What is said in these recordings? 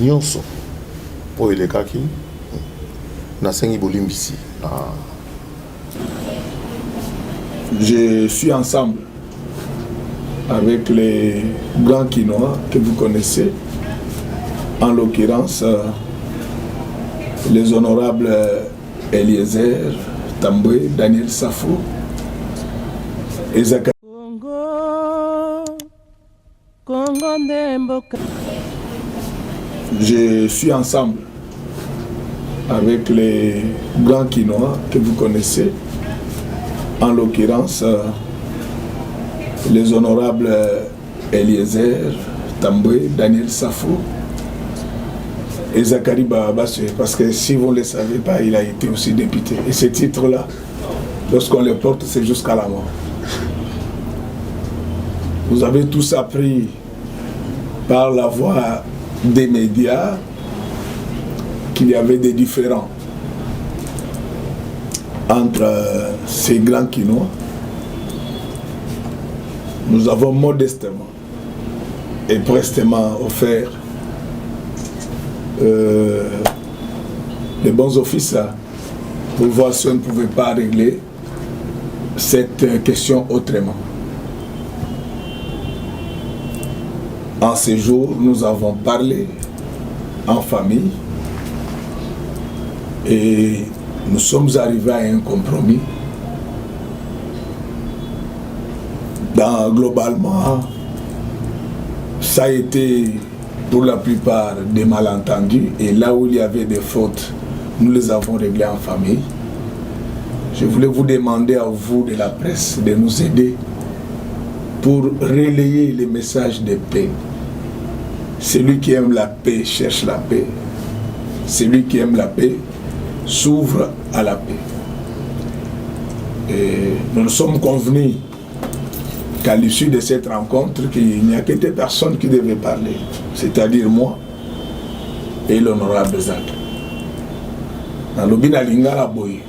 nyonso po elekaki nasengi bolimbisi. Je suis ensemble avec les grands Quinois que vous connaissez, en l'occurrence les honorables Eliezer Tamboué, Daniel Safo et Zakari. Je suis ensemble avec les grands Quinois que vous connaissez, en l'occurrence les honorables Eliezer Tamboué, Daniel Safo et Zakari Babassé, parce que si vous ne le savez pas, il a été aussi député. Et ce titre-là, lorsqu'on le porte, c'est jusqu'à la mort. Vous avez tous appris par la voie des médias qu'il y avait des différends entre ces grands Quinois. Nous avons modestement et prestement offert les bons offices pour voir si on ne pouvait pas régler cette question autrement. En ces jours, nous avons parlé en famille et nous sommes arrivés à un compromis. Globalement, ça a été pour la plupart des malentendus, et là où il y avait des fautes, nous les avons réglées en famille. Je voulais vous demander à vous de la presse de nous aider pour relayer les messages de paix. Celui qui aime la paix cherche la paix. Celui qui aime la paix s'ouvre à la paix. Et nous nous sommes convenus qu'à l'issue de cette rencontre, qu'il n'y a que des personnes qui devaient parler, c'est-à-dire moi et l'honorable Zak. Dans le bina lingala boy,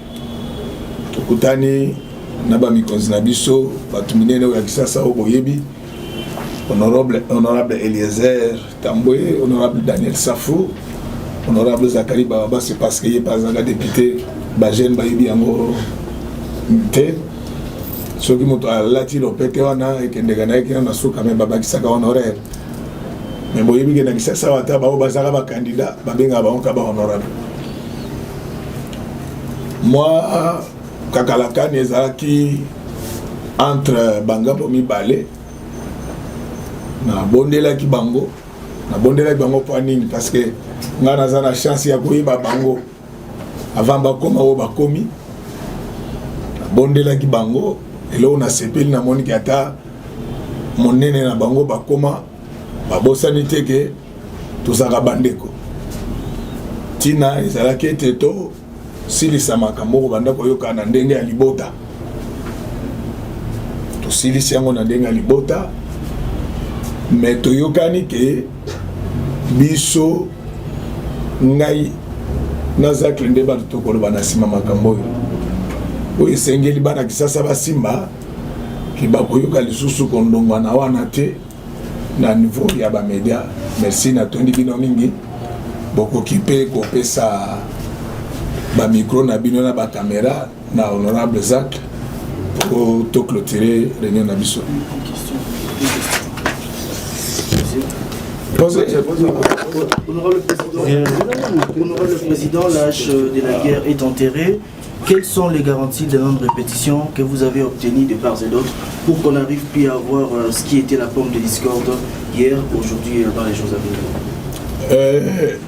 tukutani naba mikonzi na biso batuminene ya kisasa oboyebi, honorable Eliezer Tamboué, honorable Daniel Safo, honorable Zakari Baba, c'est parce qu'il n'y a pas un député, Bajen Bayebi Yango Te. Ceux qui m'ont dit que wana et que ndegana qui na suka me baba kisaka honoraire. Mais boyebi que na kisasa wata ba bazala ba candidat ba benga ba onka ba honorable. Moi kakalaka nezaki entre bangambo mibale na bondela ki bango pour nini, parce que ngana za na chance ya koyiba bango avant ba koma o ba komi bondela ki bango. Et là on a sepeli na moni ata monene na bango bakoma babosanite ke tozaka bandeko tina ezalaki ete to silisa makambo banda koyoka na ndenge ya libota, tosilisi yango na ndenge ya libota, mais toyokani ke biso ngai nazakle nde bato tokoloba na nsima makambo oyo oyo esengeli bana kisasa basimba ki bakoyoka lisusu kondongwa na wana te na niveau ya bamedia. Merci na tondi bino mingi bokoki mpe kopesa bamikro na bino na bakamera na honorable Zak po toclôturer réunion na biso. Honorable Président, l'âge de la guerre est enterré. Quelles sont les garanties de non-répétition que vous avez obtenues de part et d'autre pour qu'on arrive puis à voir ce qui était la pomme de discorde hier, aujourd'hui et dans les jours à venir?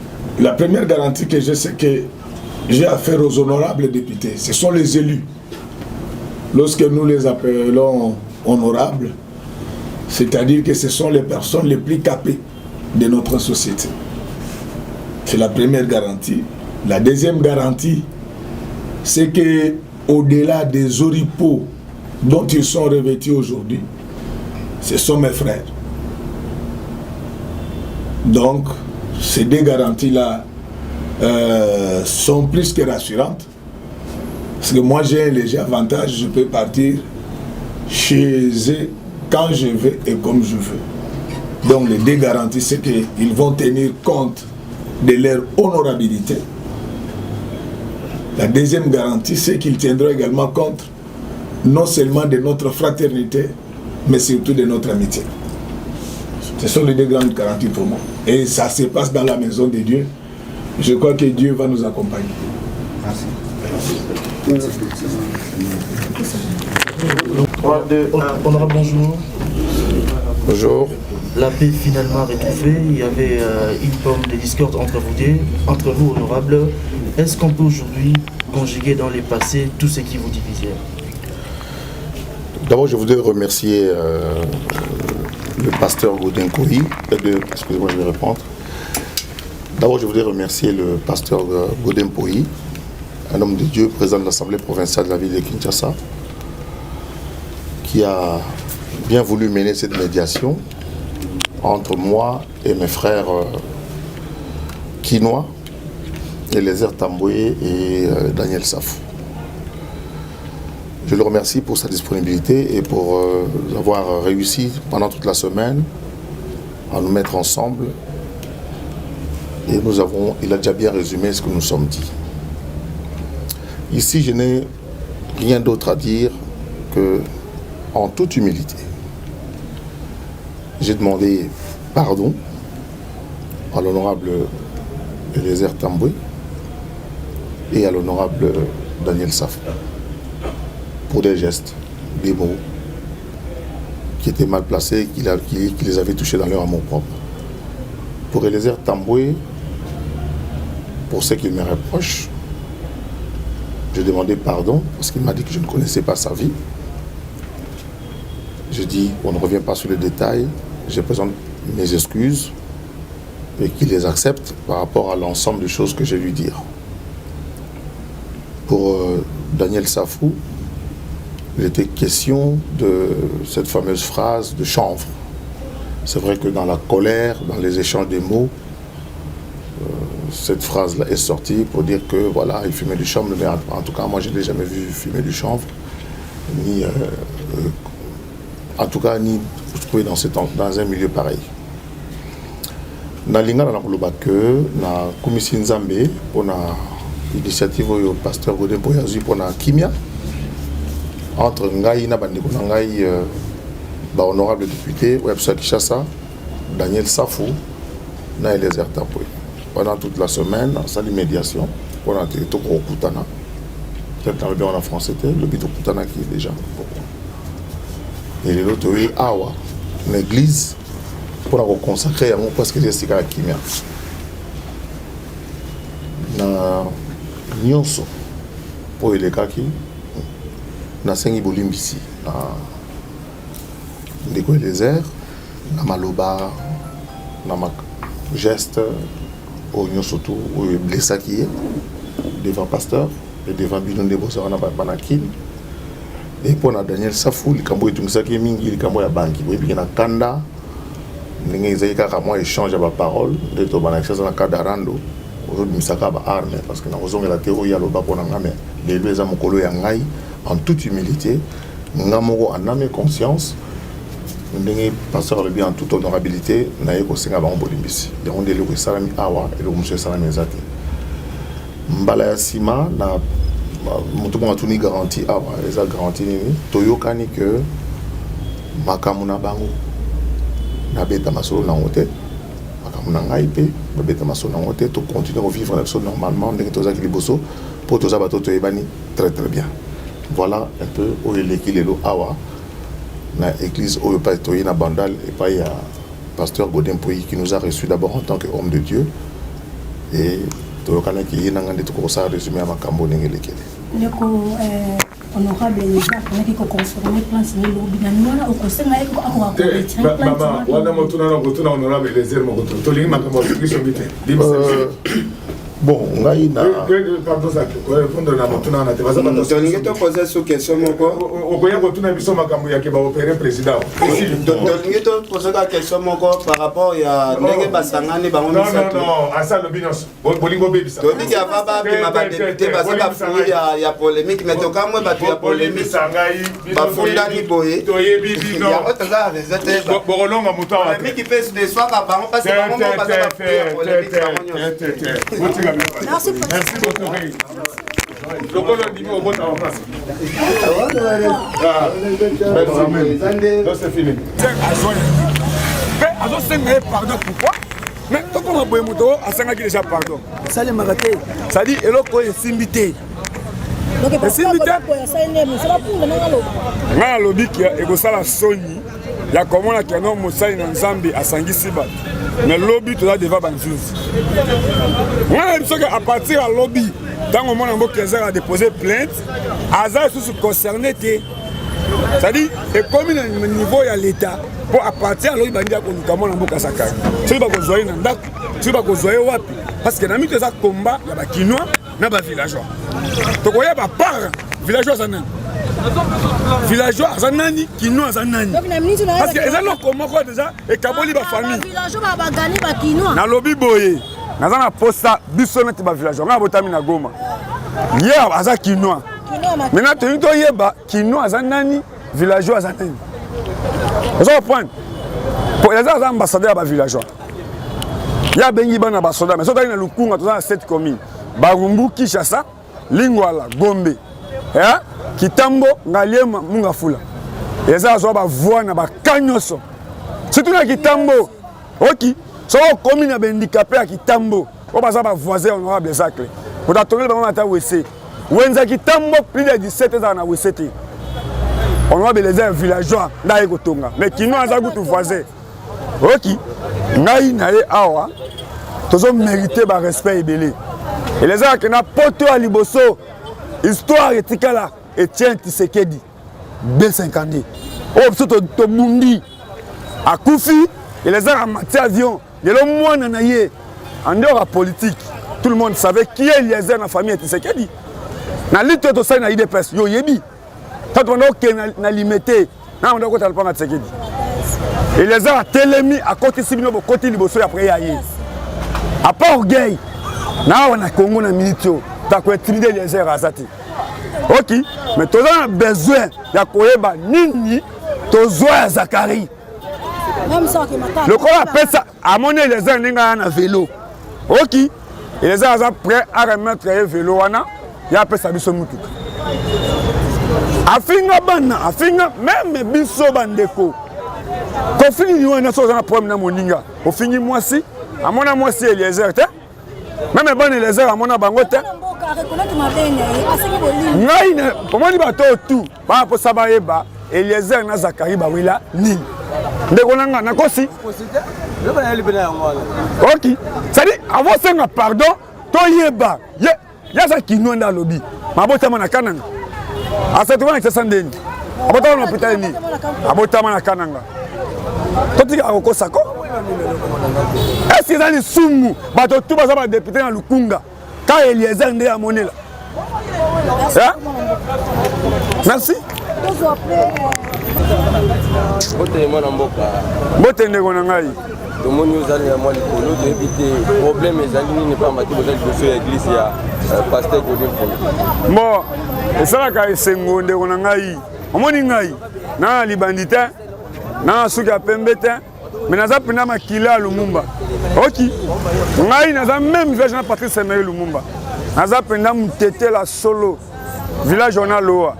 La première garantie que j'ai, c'est que j'ai affaire aux honorables députés. Ce sont les élus. Lorsque nous les appelons honorables, c'est-à-dire que ce sont les personnes les plus capées de notre société. C'est la première garantie. La deuxième garantie, c'est que au-delà des oripeaux dont ils sont revêtus aujourd'hui, ce sont mes frères. Donc, ces deux garanties-là sont plus que rassurantes. Parce que moi, j'ai un léger avantage, je peux partir chez eux quand je veux et comme je veux. Donc les deux garanties, c'est qu'ils vont tenir compte de leur honorabilité. La deuxième garantie, c'est qu'ils tiendront également compte non seulement de notre fraternité, mais surtout de notre amitié. Ce sont les deux grandes garanties pour moi. Et ça se passe dans la maison de Dieu. Je crois que Dieu va nous accompagner. Merci. Honorable, bonjour. Bonjour. La paix finalement rétouffée, il y avait une forme de discorde entre vous, honorable. Est-ce qu'on peut aujourd'hui conjuguer dans les passés tout ce qui vous divisait? D'abord, je voudrais remercier le pasteur Godin Poyi. Excusez-moi, je vais répondre. D'abord, je voudrais remercier le pasteur Godin Poyi, un homme de Dieu, président de l'Assemblée provinciale de la ville de Kinshasa, qui a bien voulu mener cette médiation entre moi et mes frères Kinois, Eliezer Tamboué et Daniel Safou. Je le remercie pour sa disponibilité et pour avoir réussi pendant toute la semaine à nous mettre ensemble. Et il a déjà bien résumé ce que nous sommes dit. Ici, je n'ai rien d'autre à dire que, en toute humilité, j'ai demandé pardon à l'honorable Eliezer Tamboué et à l'honorable Daniel Safou pour des gestes, des mots qui étaient mal placés, qui les avaient touchés dans leur amour propre. Pour Eliezer Tamboué, pour ce qu'il me reproche, j'ai demandé pardon parce qu'il m'a dit que je ne connaissais pas sa vie. Je dis, on ne revient pas sur les détails, je présente mes excuses et qu'il les accepte par rapport à l'ensemble des choses que j'ai lui dire. Pour Daniel Safou, il était question de cette fameuse phrase de chanvre. C'est vrai que dans la colère, dans les échanges des mots, cette phrase-là est sortie pour dire que voilà, il fumait du chanvre, mais en tout cas, moi je ne l'ai jamais vu fumer du chanvre, ni en tout cas, ni trouver dans un milieu pareil. Nalinga na koloba que na commission Nzambe pour na initiative au pasteur Godin Poyazu pour na kimia entre ngai na bandeko na ngai honorable député Websa Kinshasa, Daniel Safou na Eliezer Tamboué. Pendant toute la semaine, sans médiation, on a été tout au Koutana. Peut-être bien en français, le bito Koutana qui est déjà. Et les autres, oui, Awa, l'église, pour la consacrer à mon parce que c'est à Kimia. Na Nyonso, pour les kaki, na Sengi Bolimbisi, na Ndeko Eliezer, na Maloba, na ma geste. Au surtout blessé qui est devant pasteur et devant Binon de Bossarana Banakin et pour Daniel Safou le cambo est ça qui est mingi le cambo ya banki et puis na kanda ninga izaka kama échange à parole de to banacha na kadarando aujourd'hui misaka ba arme parce que na ozonga la théorie ya loba pona ngame les deux amokolo ya ngai en toute humilité ngamoko en âme et conscience ndenge pasteur le bien en toute honorabilité na yeko singa ba mbolimbisi donc ndelo ko salami awa et le monsieur salami ezati mbala ya sima na mutu mo atuni garantie awa eza garantie nini toyokani que makamuna bango na beta masolo na ngote makamuna ngai pe ba beta masolo na ngote to continuer à vivre avec ça normalement ndenge tozaki liboso pour toza bato toyebani très très bien. Voilà un peu où il est lelo awa na église au pasteur na Bandal et pas il y a pasteur Godin Poyi qui nous a reçus d'abord en tant qu'homme de Dieu et tout le canal qui est dans ngande tout ça résumé à makambo ngelekele leko honorable Eliezer qui ko confirmer plan signé l'obinamona au conseil na ko akora mama wana motuna na kotuna honorable Eliezer mo koto to lingi makambo kiso bite Bon, on a une. Pardon, ça. Répondre à mon tournant. Tolingi to poser sous question moko. Okoya kotuna biso makambo ya ke ba opérer président. Tolingi to poser la question moko par rapport ya ndenge basangani bango misato. Non, asa lo binos. Bolingo bebisa. Tolingi ava ba bima ba député baza fouiller ya polémique mais to kamwe ba ya polémique sangai. Ba fundani boye. Toyebi bino. Ya otaza rezete. Bokolonga muto. Polémique pèse de soir ka bango parce que bango baza fouiller polémique bango. Merci beaucoup. Le col dit au bon en place. C'est fini. Mais pardon pourquoi? Mais tant qu'on a beau moto, à 5 qui déjà pardon. Ça les maraté. Ça dit et l'autre est simbité. Donc il faut nga lobi ki ekosala soni ya komona ke no mosali na nzambe asangisi bato mais lobi toza deva banzuzi nga biso ke à partir ya lobi ntango omona yango kezer a déposé plainte aza lisusu concerné te c'est-à-dire ekomi na niveau ya l'état mpo à partir ya lobi bandi ya koluka mona mboka sakani soki bakozwa ye na ndako soki bakozwa ye wapi parce que na mito eza komba ya bakinois na bavillageois tokoyeba par villageois aza nani villageois aza nani kinois aza nani parce que eza loko moko déjà ekaboli bafamille nalobi boye naza na posa biso neti bavillageois ngai botami na Goma ye aza kinois maintenant toyini toyeba kinois aza nani villageois aza nani oza comprendre eza aza ambassadeur ya bavillageois ye abengi bana basoda mais so tali na lukunga toza na 7 communes Barumbu, Kinshasa, Lingwala, Gombe, Kitambo, Ngaliema, Mungafula. Et ça, ça va voir na ba kanyoso. Surtout na Kitambo, ok. So commune na handicapé à Kitambo, on va ça ba voisin honorable Zacle. Pour attendre le moment à WC. Wenza Kitambo plus de 17 ans na WC. Honorable les villageois na Ekotonga. Mais kino azagu tu voisin. Ok. Ngai na ye awa. Tozo mériter ba respect ebelé. Et les gens qui n'ont pas tout à Liboso, histoire etikala Etienne Tshisekedi, B50. Oh, c'est au Mundi, à Koufi, et les gens en matière avion, il y a le moins en dehors de la politique. Tout le monde savait qui est Eliezer dans la famille Tshisekedi. Dans la lutte de ça, il y a des personnes, yo yebi. Quand on a limité, on a côté le Tshisekedi. Et les gens ont télémi à côté Sibino, côté Liboso, après il y a à part orgueil. Na wana Congo na militio ta ko intimider les airs azati. OK, mais tu as besoin ya koyeba nini tozoa Zakari. Même ça qui m'attend. Le corps appelle ça à monter les airs ninga na vélo. OK, et les airs sont prêts à remettre le vélo wana, ya appelle ça biso mutuka. Afinga bana, afinga même biso bandeko. Ko fini ni wana so na problème na moninga. Au fini moi si, à mon moi si Eliezer te. Même bon les airs à mon bangote. Ngai comment ni bato tout ba po sabayeba Eliezer na Zakari ba wila nini ndeko nanga na kosi OK ça dit avant ça pardon to yeba ya za kinonda lobi mabota mana kananga asa to na tsandeni abota na hôpital ni abota mana kananga totika ko sako. Est-ce que les Soumu, bateau tout bas député dans Lukunga, quand Eliezer n'est à monnaie là. Merci. Bote ndegonangai. Tomoni ozali ya mwali kolo to éviter problème ezali nini pa mati bozali dossier ya église ya pasteur Godin Polo. Bon, esala ka esengo ndegonangai. Omoni ngai na libandite na suka pembete. Mais naza pena makila Lumumba. OK. Ngai naza même village na Patrice Emery Lumumba. Naza pena mutete la solo village on a loa.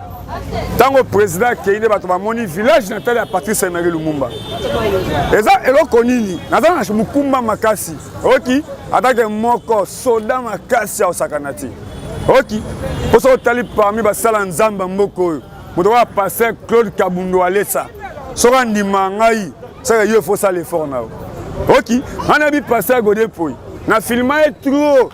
Tango président Keinde bato ba moni village natal ya Patrice Emery Lumumba. Eza eloko nini? Naza na mukumba makasi. OK. Atake moko soda makasi ya osakanati. OK. Poso tali parmi ba sala nzamba mboko. Moto wa passer Claude Kabundo Alessa. Sora ndima ngai. Ça il faut ça l'effort now. OK, on a vu passer à Godin Poy. Na filmé trop.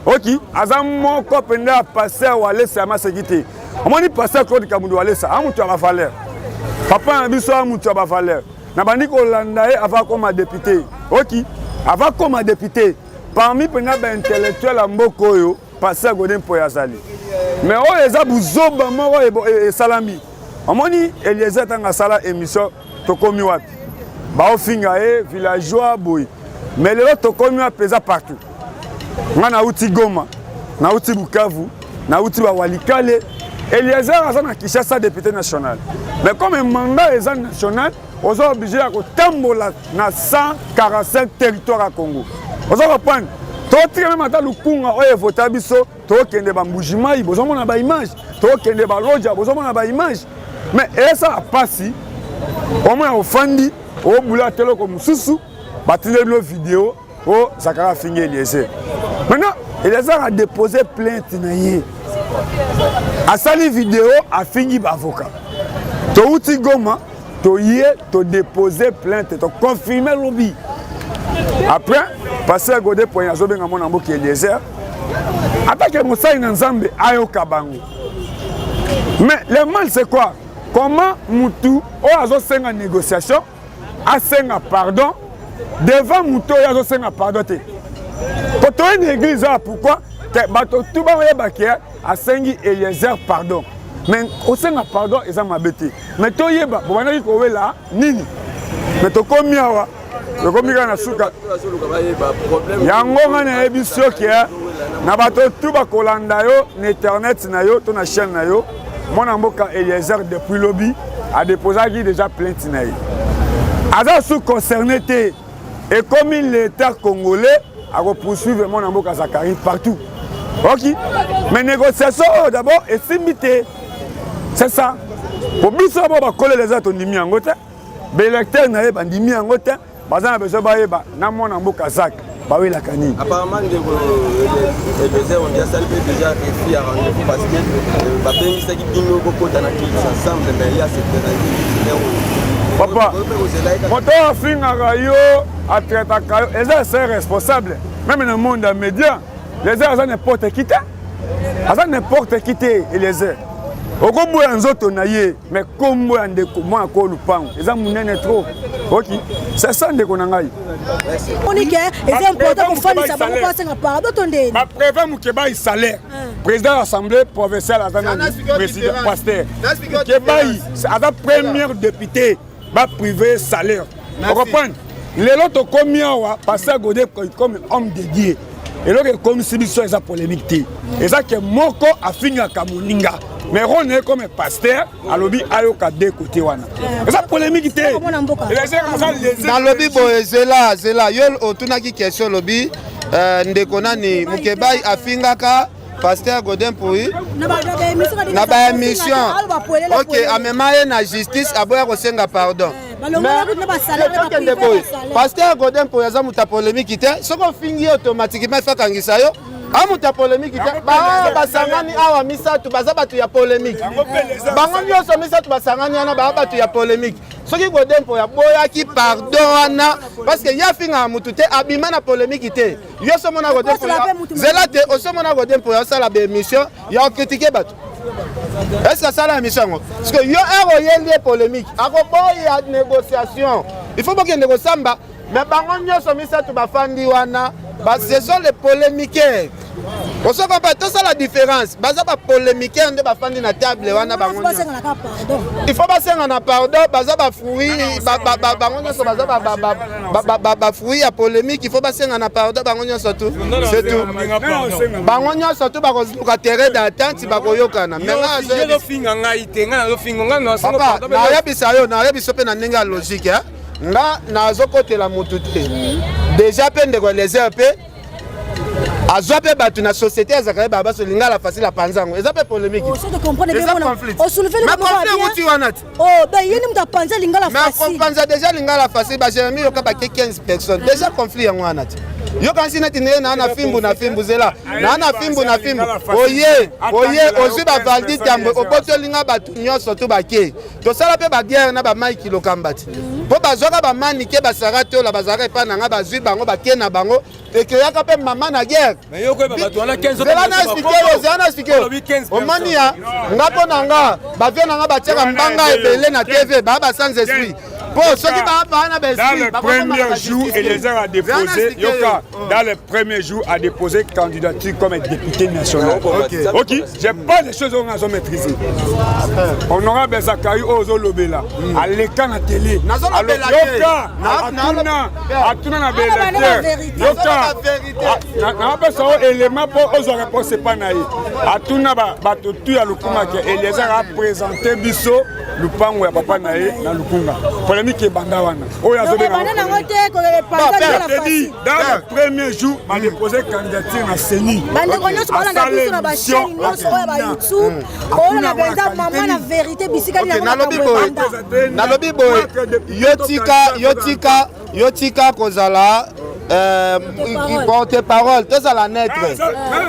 OK, azam mon copenda passer à Alessa ma sécurité. On m'a dit passer à Claude Kabundo Alessa, amutu ba valeur. Papa na biso amutu ba valeur. Na bandi ko landa avant comme député. OK, avant comme député. parmi les intellectuels à Mbokoyo, Pasteur Godin Poyazali. Mais on les a bouzoba moro et salami. On m'a dit, Eliezer tanga sala émission tokomi wapi. Ba ofingae villageois boy. Mais les autres tokomi pesa partout. On a outi Goma, na outi Bukavu, na outi Walikale. Eliezer a na Kinshasa député national. Mais comme un mandat est national, on est obligé de tambola na 145 territoires à Congo. On va prendre tout même à Lukunga oye vota biso to kende ba mbujima yi bozo mona ba image to kende ba loja bozo mona ba image mais ça a passé au moins au fandi au boula telo comme susu batile le vidéo au Zakara Finge Eliezer. Maintenant Eliezer a déposé plainte na ye a sali vidéo a fini ba avocat to uti Goma to yé to déposer plainte to confirmer lobby. Après, Pasteur Godin Poyazo benga mona mboki Eliezer. Attaque Moussa Nzambe ayo kabango. Mais le mal c'est quoi? Comment Moutou o azo senga négociation, a senga pardon devant Moutou o azo senga pardon te. Poto une église pourquoi que bato tout ba oye bakia a sengi Eliezer pardon. Mais o senga pardon eza mabete. Mais to yeba bo bana ko wela nini? Mais to komi awa le communiqué na suka yango ngana ebiso ke na bato tout ba kolanda yo na internet na yo to na chaîne na yo mona mboka Eliezer depuis lobby a déposé déjà plainte na ye aza sous concerné te et comme l'État congolais a poursuivre mona mboka Zakari partout. OK, mais négociation d'abord et simité c'est ça pour biso ba coller les autres ndimi angote l'électeur na ye bandimi angote. Bazana besoin ba na mona mboka Zak ba we la kani. Apparemment Eliezer on dit ça déjà réussi à rendez-vous parce que ba bengi ça qui dino beaucoup dans la clique ensemble mais il y a cette papa moto afinga yo a traiter kayo Eliezer c'est responsable même dans le monde des médias Eliezer ça n'importe qui ça n'importe qui Eliezer okombo ya nzoto na ye mais kombo ya ndeko mwa ko lupango eza munene trop. OK, c'est ça ndeko na ngai on dit que c'est important pour faire ça bango passer na pardon tonde ba préfet Mukeba il salaire président de l'assemblée provinciale azana président pasteur Mukeba c'est la première député ba privé salaire vous comprenez les autres commis wa Pasteur Godin comme homme dédié et là comme sibiso eza polémique et ça que moko afinga kamuninga. Mais on est comme un pasteur, à lobby ayoka de côté wana. Et ça polémique té. Dans lobby zela yo otunaki question lobby ndekona ni Mukeba afingaka Pasteur Godin Poyi na ba émission. OK, amemaye na justice aboya kosenga pardon. Pasteur Godin Poyi aza muta polémique té. Soko fingi automatiquement fa kangisa yo. Amuta polémique ba basangani awa misatu baza batu ya polémique bango nyonso misatu basangani ana ba batu ya polémique soki Godin Poyi boya ki pardon wana parce que ya finga mutu te abima na polémique te yo so mona Godin Poyi zela te oso mona Godin Poyi ça la émission ya critiquer batu est-ce que ça la émission parce que yo ero yeli polémique ako boya négociation il faut pas que négocier mais bango nyonso misatu bafandi wana. Ce sont les polémiqueurs. On sait pas tout ça la différence. Baza ba polémiqueur de ba fandi na table wana bango. Il faut pas senga na pardon, baza ba fruit bango nyonso baza ba fruit ya polémique, il faut pas senga na pardon bango nyonso tout. C'est tout. Bango nyonso tout ba ko terrain d'attente ba ko yokana. Mais là je finga ngai tenga na finga nga no senga pardon. Na yebisa yo, na yebiso pe na ndinga logique hein. Nga nazo kotela mutu te. Déjà peine de les EP azope batu na société ezakaya baba so lingala facile à panzango ezape polémique on se comprend bien on soulever le problème oh ben yeni mta panza lingala facile mais panza déjà lingala facile ba Jérémie yoka ba 15 personnes déjà conflit yango anati yo kansi neti na fimbu zela na fimbu oye ozi ba valdi tambo oboto linga batu nyonso to bake to sala pe ba guerre na ba Mike Lokambati po bazoka ba manike ba sarato la bazara pa na nga bazwi bango bake na bango et que yaka pe maman na guerre mais yo ko ba batu na 15 zela na expliquer o mania ngapo na nga ba vient na nga ba tshaka mbanga ebele na TV ba sans esprit. Bon, ceux qui parlent pas, dans le premier jour, Eliezer a déposé, Yoka, Eliezer, dans les premiers jours, a déposé candidature comme député national. Ok, j'ai pas des choses qu'on a maîtrisées. Honorable Zakari Ozo Lobela, à l'écran à télé. Alors, Yoka, Atuna na vérité. Yoka, n'a pas ça élément pour aux réponses pas naï. Atuna batutu à Lukuma que Eliezer a présenté biso lupango ya papa naï na Lukunga. Polémique banda wana. Oya zo benga. Dans le premier jour, m'a déposé candidature na CENI. Bande konyo ba na biso na ba chaîne nyonso oya ba YouTube. Oya na benza maman na vérité bisika na nalobi boy yotika kozala porte-parole tozala netre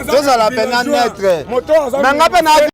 tozala pena netre nanga mpe na